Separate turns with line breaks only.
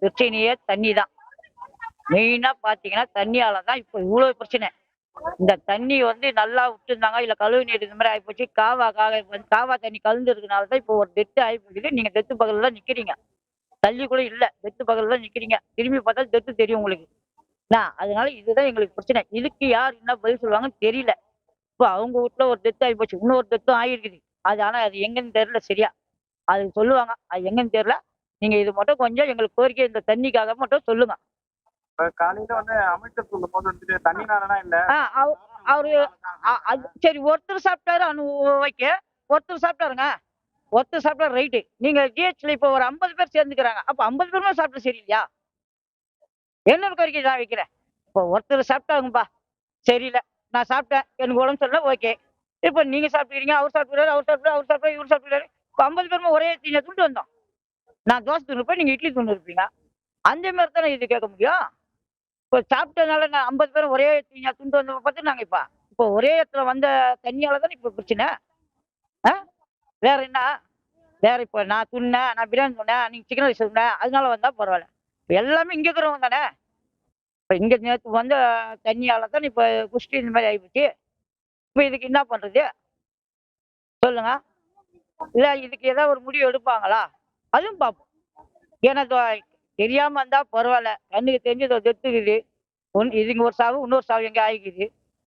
பிரச்சனையே தண்ணி தான். மெயினா பாத்தீங்கன்னா தண்ணியால தான் இப்போ இவ்வளவு பிரச்சனை. இந்த தண்ணி வந்து நல்லா விட்டுருந்தாங்க, இல்ல கழிவு நீர் இந்த மாதிரி ஆயிப்போச்சு. காவா தண்ணி கலந்து இருக்கனால தான் இப்போ ஒரு டெத்து ஆயிப்போகுது. நீங்க டெத்து பக்கத்துல தான் நிக்கிறீங்க. தள்ளி கூட இல்ல. டெத்து பக்கத்துல தான் நிக்கிறீங்க. திரும்பி பார்த்தா டெத்து தெரியும் உங்களுக்கு. அதனால இதுதான் எங்களுக்கு பிரச்சனை. இதுக்கு யார் என்ன பதில் சொல்லுவாங்கன்னு தெரியல. இப்போ அவங்க வீட்ல ஒரு டெத் ஆயிப்போச்சு. இன்னொரு டெத்தும் ஆயிருக்குது. ஆனா அது எங்கன்னு தெரியல சரியா. அது சொல்லுவாங்க. அது எங்கன்னு தெரியல. நீங்க இது மட்டும் கொஞ்சம் எங்களுக்கு கோரிக்கை இந்த தண்ணிக்காக மட்டும் சொல்லுங்க.
காலையில வந்து அமைச்சர் சொல்லும்போது வந்துட்டு தண்ணினாலலாம் இல்ல.
அவரு அது சரி ஒருத்தர் சாப்பிட்டாரு ஓகே. ஒருத்தர் சாப்பிட்டாருங்க. ஒருத்தர் சாப்பிட்டா ரைட்டு. நீங்க ஜிஹெச்ல இப்போ ஒரு 50 பேர் சேர்ந்துக்கிறாங்க. அப்ப 50 பேருமே சாப்பிட்டது சரியில்லையா? என்னோட கோரிக்கை நான் வைக்கிறேன். இப்போ ஒருத்தர் சாப்பிட்டாங்கப்பா. சரியில்ல. நான் சாப்பிட்டேன். எனக்கு உடம்பு சரியில்ல ஓகே. இப்ப நீங்க சாப்பிட்டுக்கிறீங்க, அவர் சாப்பிட்டுக்கிறாரு, அவர் சாப்பிட்டாரு, அவர் சாப்பிட்டாரு, இவர் சாப்பிட்டுக்கிறாரு. இப்ப 50 பேருமே ஒரே தீனியா துண்டு வந்தோம். நான் தோசை தின்னுருப்பேன், நீங்க இட்லி தின்னுருப்பீங்க. அந்த மாரி தானே இது கேட்க முடியும். இப்போ சாப்பிட்டதுனால நான் 50 பேரும் ஒரே தீனியா துண்டு வந்தவங்க பார்த்து நாங்க இப்போ ஒரே இடத்துல வந்த தண்ணியால தானே இப்ப பிரச்சனை. ஆ? வேற என்ன? வேற இப்போ நான் துண்ணேன், நான் பிரியாணி சொன்னேன், நீங்க சிக்கன் ரைஸ் சொன்னேன், அதனால வந்தா பரவாயில்ல. இப்ப எல்லாமே இங்க இருக்கிறவங்க தானே. இப்ப இங்க நேத்து வந்த தண்ணியால தான் இப்ப குஷ்டி இந்த மாதிரி ஆயிப்போச்சு. இப்ப இதுக்கு என்ன பண்றது? சொல்லுங்க. இல்ல இதுக்கு ஏதாவது ஒரு முடிவு எடுப்பாங்களா? அதுவும் பார்ப்போம். ஏன்னா தெரியாம இருந்தா பரவாயில்ல. கண்ணுக்கு தெரிஞ்சு இதோ டெத் இருக்குது. இதுங்க ஒரு சாவு, இன்னொரு சாவு எங்க ஆயிக்குது.